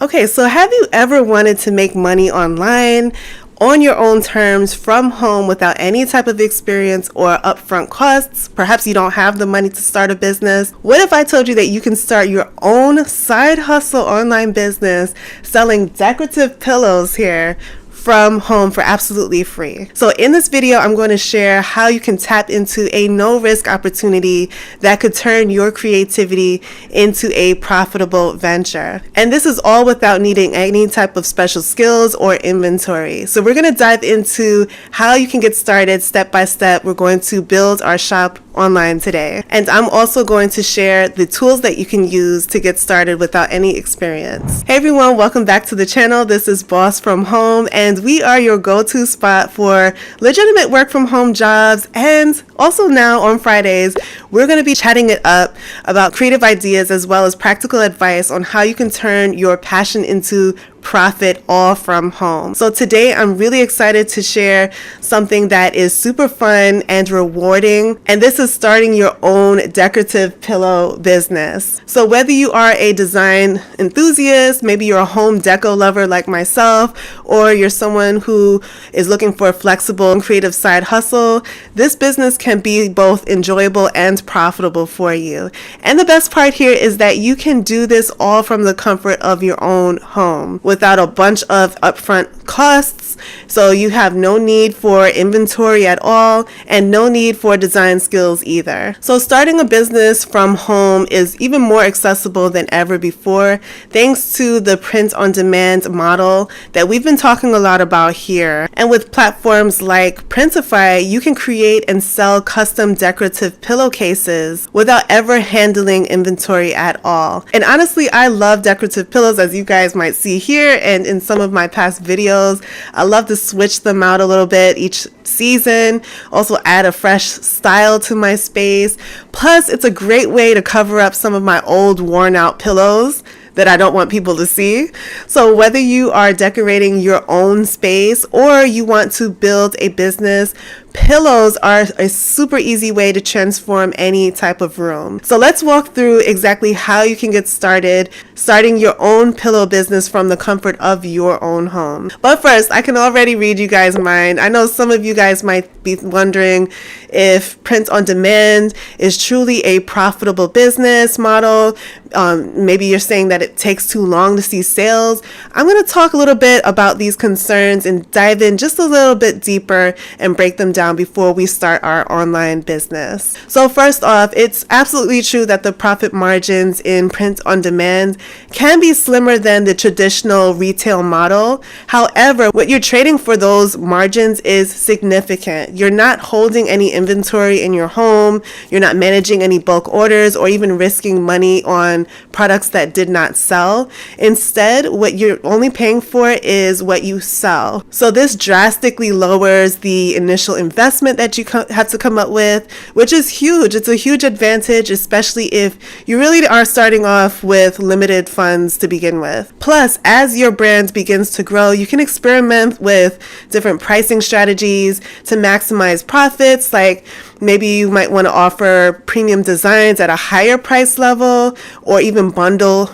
Okay, so have you ever wanted to make money online on your own terms from home without any type of experience or upfront costs? Perhaps you don't have the money to start a business. What if I told you that you can start your own side hustle online business selling decorative pillows here from home for absolutely free? So in this video, I'm going to share how you can tap into a no-risk opportunity that could turn your creativity into a profitable venture. And this is all without needing any type of special skills or inventory. So we're going to dive into how you can get started step by step. We're going to build our shop online today. And I'm also going to share the tools that you can use to get started without any experience. Hey everyone, welcome back to the channel. This is Boss from Home, and we are your go-to spot for legitimate work from home jobs. And also now on Fridays, we're going to be chatting it up about creative ideas as well as practical advice on how you can turn your passion into profit all from home. So today I'm really excited to share something that is super fun and rewarding, and this is starting your own decorative pillow business. So whether you are a design enthusiast, maybe you're a home deco lover like myself, or you're someone who is looking for a flexible and creative side hustle, this business can be both enjoyable and profitable for you. And the best part here is that you can do this all from the comfort of your own home without a bunch of upfront costs. So you have no need for inventory at all and no need for design skills either. So starting a business from home is even more accessible than ever before thanks to the print-on-demand model that we've been talking a lot about here. And with platforms like Printify, you can create and sell custom decorative pillowcases without ever handling inventory at all. And honestly, I love decorative pillows, as you guys might see here and in some of my past videos. I love to switch them out a little bit each season, also add a fresh style to my space. Plus, it's a great way to cover up some of my old worn out pillows that I don't want people to see. So whether you are decorating your own space or you want to build a business, pillows are a super easy way to transform any type of room. So let's walk through exactly how you can get started starting your own pillow business from the comfort of your own home. But first, I can already read you guys' mind. I know some of you guys might be wondering if print on demand is truly a profitable business model. Maybe you're saying that it takes too long to see sales. I'm going to talk a little bit about these concerns and dive in just a little bit deeper and break them down before we start our online business. So first off, it's absolutely true that the profit margins in print on demand can be slimmer than the traditional retail model. However, what you're trading for those margins is significant. You're not holding any inventory in your home. You're not managing any bulk orders or even risking money on products that did not sell. Instead, what you're only paying for is what you sell. So this drastically lowers the initial investment that you have to come up with, which is huge. It's a huge advantage, especially if you really are starting off with limited funds to begin with. Plus, as your brand begins to grow, you can experiment with different pricing strategies to maximize profits. Like maybe you might want to offer premium designs at a higher price level or even bundle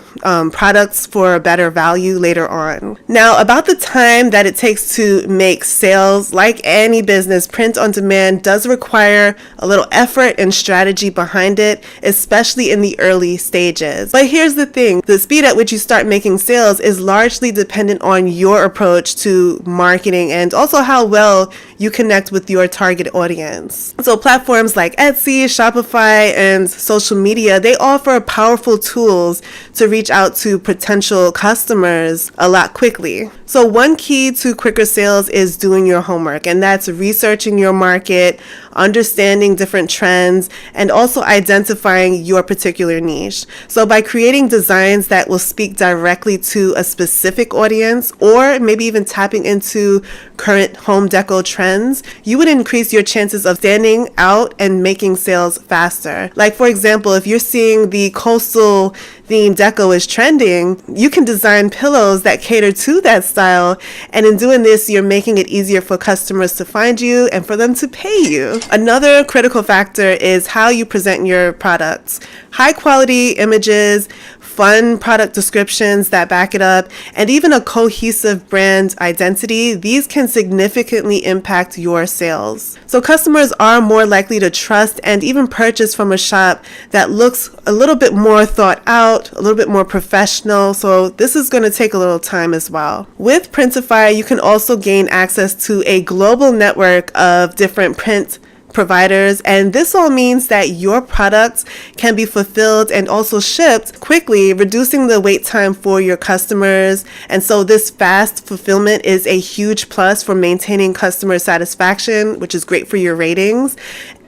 products for a better value later on. Now, about the time that it takes to make sales, like any business, print on demand does require a little effort and strategy behind it, especially in the early stages. But here's the thing, the speed at which you start making sales is largely dependent on your approach to marketing and also how well you connect with your target audience. So platforms like Etsy, Shopify, and social media, they offer powerful tools to reach out to potential customers a lot quickly. So one key to quicker sales is doing your homework, and that's researching your market, understanding different trends, and also identifying your particular niche. So by creating designs that will speak directly to a specific audience, or maybe even tapping into current home deco trends, you would increase your chances of standing out and making sales faster. Like for example, if you're seeing the coastal theme deco is trending, you can design pillows that cater to that style. And in doing this, you're making it easier for customers to find you and for them to pay you. Another critical factor is how you present your products. High quality images, fun product descriptions that back it up, and even a cohesive brand identity, these can significantly impact your sales. So customers are more likely to trust and even purchase from a shop that looks a little bit more thought out, a little bit more professional. So this is going to take a little time as well. With Printify, you can also gain access to a global network of different print providers, and this all means that your products can be fulfilled and also shipped quickly, reducing the wait time for your customers. And so this fast fulfillment is a huge plus for maintaining customer satisfaction, which is great for your ratings,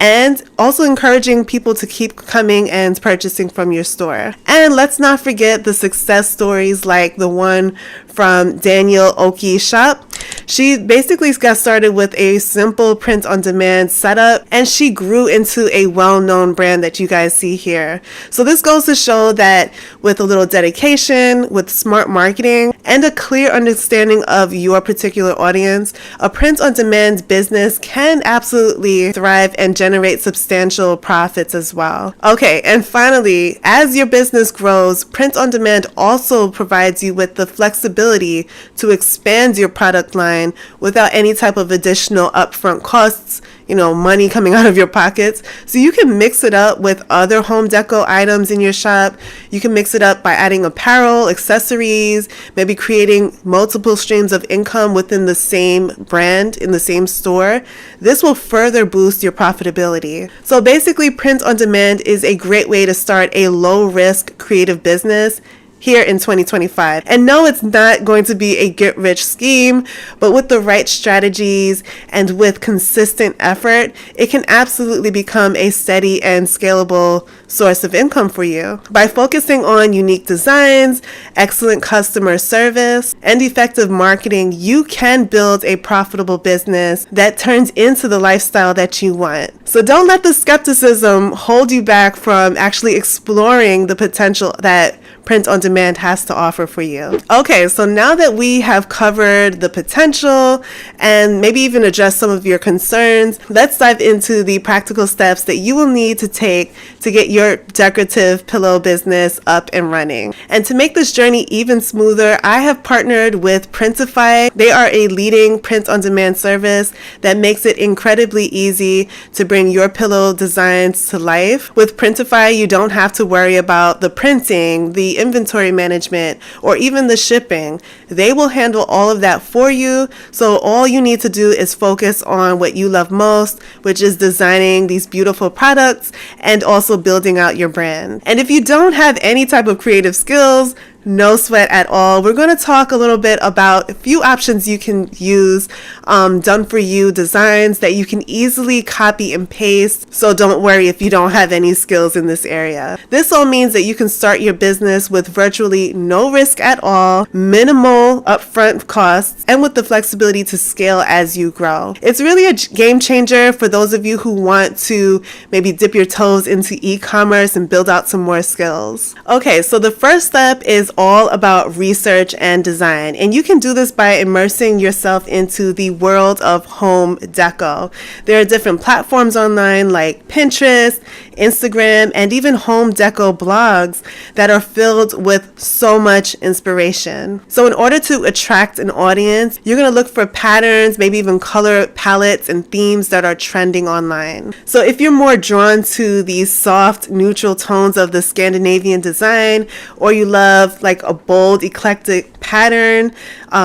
and also encouraging people to keep coming and purchasing from your store. And let's not forget the success stories like the one from Danielle Oki's shop. She basically got started with a simple print-on-demand setup, and she grew into a well-known brand that you guys see here. So this goes to show that with a little dedication, with smart marketing, and a clear understanding of your particular audience, a print-on-demand business can absolutely thrive and generate substantial profits as well. Okay, and finally, as your business grows, print-on-demand also provides you with the flexibility to expand your product line without any type of additional upfront costs, money coming out of your pockets. So you can mix it up with other home deco items in your shop. You can mix it up by adding apparel, accessories, maybe creating multiple streams of income within the same brand in the same store. This will further boost your profitability. So basically, print on demand is a great way to start a low risk creative business here in 2025. And no, it's not going to be a get rich scheme, but with the right strategies and with consistent effort, it can absolutely become a steady and scalable source of income for you. By focusing on unique designs, excellent customer service, and effective marketing, you can build a profitable business that turns into the lifestyle that you want. So don't let the skepticism hold you back from actually exploring the potential that print on demand has to offer for you. Okay, so now that we have covered the potential and maybe even addressed some of your concerns, let's dive into the practical steps that you will need to take to get your decorative pillow business up and running. And to make this journey even smoother, I have partnered with Printify. They are a leading print on demand service that makes it incredibly easy to bring your pillow designs to life. With Printify, you don't have to worry about the printing, the inventory management, or even the shipping. They will handle all of that for you. So all you need to do is focus on what you love most, which is designing these beautiful products and also building out your brand. And if you don't have any type of creative skills, no sweat at all. We're going to talk a little bit about a few options you can use, done for you designs that you can easily copy and paste. So don't worry if you don't have any skills in this area. This all means that you can start your business with virtually no risk at all, minimal upfront costs, and with the flexibility to scale as you grow. It's really a game changer for those of you who want to maybe dip your toes into e-commerce and build out some more skills. Okay, so the first step is all about research and design, and you can do this by immersing yourself into the world of home deco. There are different platforms online like Pinterest, Instagram, and even home deco blogs that are filled with so much inspiration. So in order to attract an audience, you're going to look for patterns, maybe even color palettes and themes that are trending online. So if you're more drawn to these soft, neutral tones of the Scandinavian design, or you love like a bold, eclectic pattern,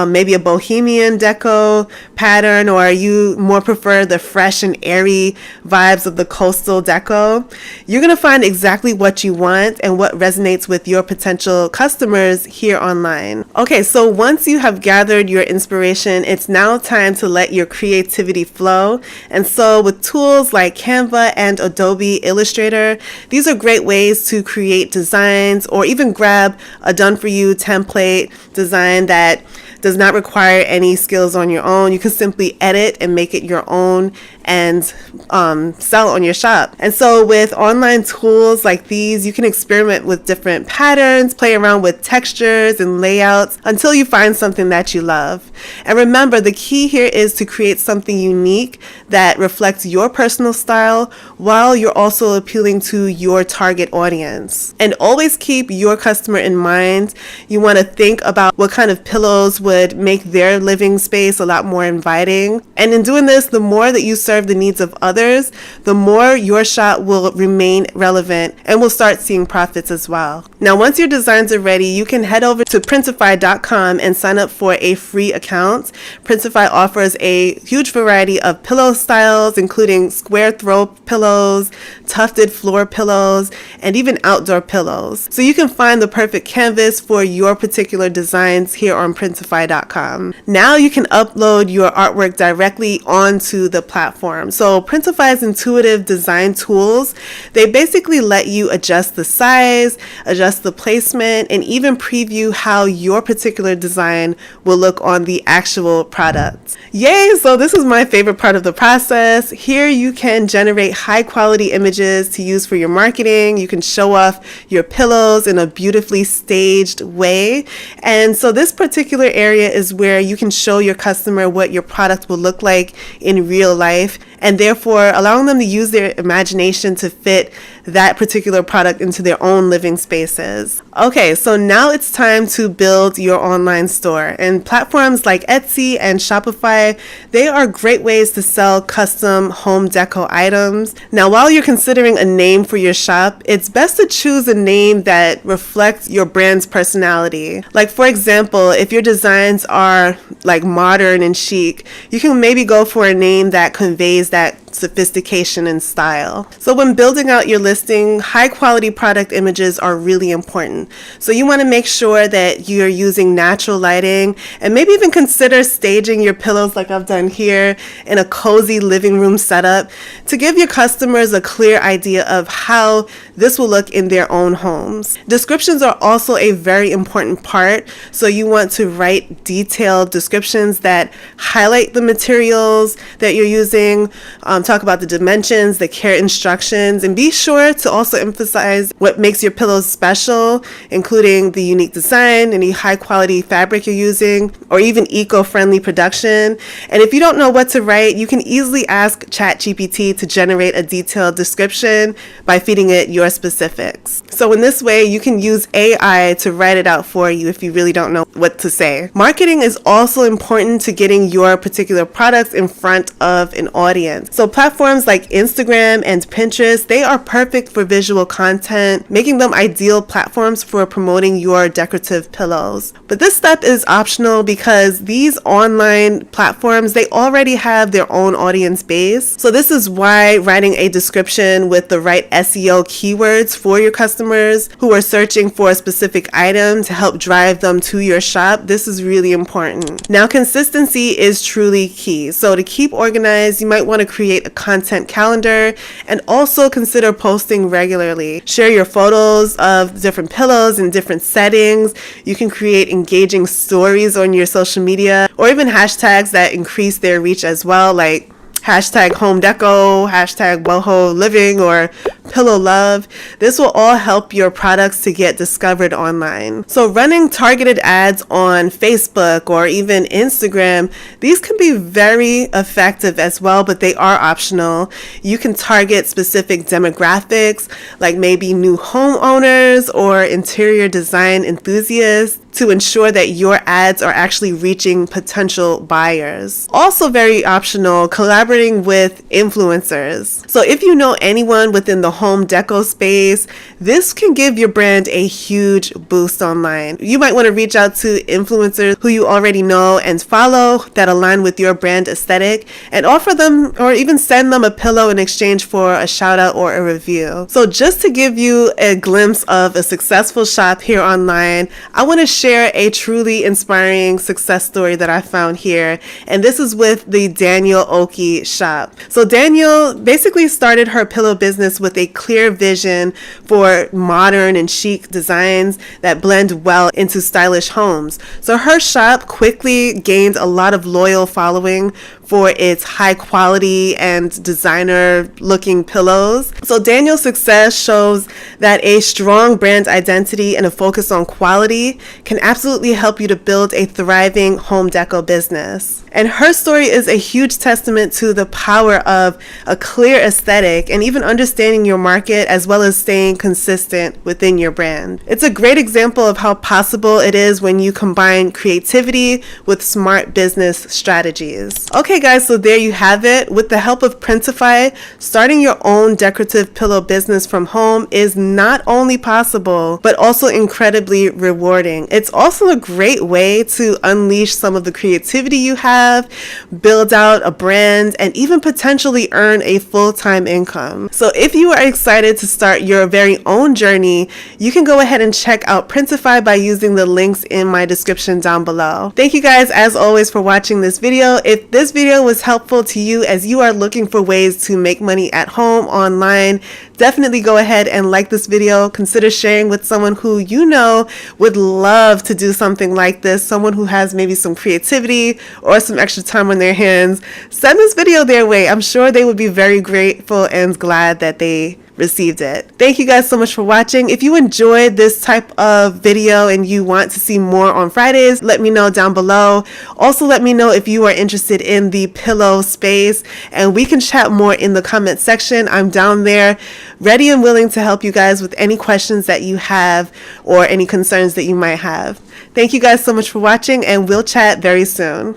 maybe a bohemian deco pattern, or you more prefer the fresh and airy vibes of the coastal deco, you're going to find exactly what you want and what resonates with your potential customers here online. Okay, so once you have gathered your inspiration, it's now time to let your creativity flow. And so with tools like Canva and Adobe Illustrator, these are great ways to create designs or even grab a done-for-you template design that does not require any skills on your own. You can simply edit and make it your own and sell on your shop. And so with online tools like these, you can experiment with different patterns, play around with textures and layouts until you find something that you love. And remember, the key here is to create something unique that reflects your personal style while you're also appealing to your target audience. And always keep your customer in mind. You want to think about what kind of pillows would make their living space a lot more inviting. And in doing this, the more that you serve the needs of others, the more your shop will remain relevant and will start seeing profits as well. Now, once your designs are ready, you can head over to Printify.com and sign up for a free account. Printify offers a huge variety of pillow styles, including square throw pillows, tufted floor pillows, and even outdoor pillows. So you can find the perfect canvas for your particular designs here on Printify.com. Now you can upload your artwork directly onto the platform. So Printify's intuitive design tools, they basically let you adjust the size, adjust the placement, and even preview how your particular design will look on the actual product. Yay! So this is my favorite part of the process. Here you can generate high quality images to use for your marketing. You can show off your pillows in a beautifully staged way. And so this particular area is where you can show your customer what your product will look like in real life, and therefore allowing them to use their imagination to fit that particular product into their own living spaces. Okay, so now it's time to build your online store. And platforms like Etsy and Shopify, they are great ways to sell custom home deco items. Now, while you're considering a name for your shop, it's best to choose a name that reflects your brand's personality. Like, for example, if your designs are like modern and chic, you can maybe go for a name that conveys that sophistication and style. So when building out your listing, high quality product images are really important. So you want to make sure that you're using natural lighting, and maybe even consider staging your pillows like I've done here in a cozy living room setup to give your customers a clear idea of how this will look in their own homes. Descriptions are also a very important part. So you want to write detailed descriptions that highlight the materials that you're using, talk about the dimensions, the care instructions, and be sure to also emphasize what makes your pillows special, including the unique design, any high quality fabric you're using, or even eco-friendly production. And if you don't know what to write, you can easily ask ChatGPT to generate a detailed description by feeding it your specifics. So in this way, you can use AI to write it out for you if you really don't know what to say. Marketing is also important to getting your particular products in front of an audience. So platforms like Instagram and Pinterest, they are perfect for visual content, making them ideal platforms for promoting your decorative pillows. But this step is optional because these online platforms, they already have their own audience base. So this is why writing a description with the right SEO keywords for your customers who are searching for a specific item to help drive them to your shop, this is really important. Now, consistency is truly key. So to keep organized, you might want to create a content calendar and also consider posting regularly. Share your photos of different pillows in different settings. You can create engaging stories on your social media or even hashtags that increase their reach as well, like hashtag home deco, hashtag boho living, or pillow love. This will all help your products to get discovered online. So running targeted ads on Facebook or even Instagram, these can be very effective as well, but they are optional. You can target specific demographics, like maybe new homeowners or interior design enthusiasts, to ensure that your ads are actually reaching potential buyers. Also very optional, collaborating with influencers. So if you know anyone within the home deco space, this can give your brand a huge boost online. You might want to reach out to influencers who you already know and follow that align with your brand aesthetic, and offer them or even send them a pillow in exchange for a shout out or a review. So just to give you a glimpse of a successful shop here online, I want to share share a truly inspiring success story that I found here, and this is with the Daniel Oki shop. So Daniel basically started her pillow business with a clear vision for modern and chic designs that blend well into stylish homes. So her shop quickly gained a lot of loyal following for its high quality and designer looking pillows. So Daniel's success shows that a strong brand identity and a focus on quality can absolutely help you to build a thriving home deco business. And her story is a huge testament to the power of a clear aesthetic and even understanding your market, as well as staying consistent within your brand. It's a great example of how possible it is when you combine creativity with smart business strategies. Okay guys, so there you have it. With the help of Printify, starting your own decorative pillow business from home is not only possible, but also incredibly rewarding. It's also a great way to unleash some of the creativity you have, build out a brand, and even potentially earn a full-time income. So if you are excited to start your very own journey, you can go ahead and check out Printify by using the links in my description down below. Thank you guys as always for watching this video. If this video was helpful to you as you are looking for ways to make money at home online, definitely go ahead and like this video. Consider sharing with someone who you know would love to do something like this, someone who has maybe some creativity or some extra time on their hands. Send this video their way. I'm sure they would be very grateful and glad that they received it. Thank you guys so much for watching. If you enjoyed this type of video and you want to see more on Fridays, let me know down below. Also, let me know if you are interested in the pillow space, and we can chat more in the comment section. I'm down there ready and willing to help you guys with any questions that you have or any concerns that you might have. Thank you guys so much for watching, and we'll chat very soon.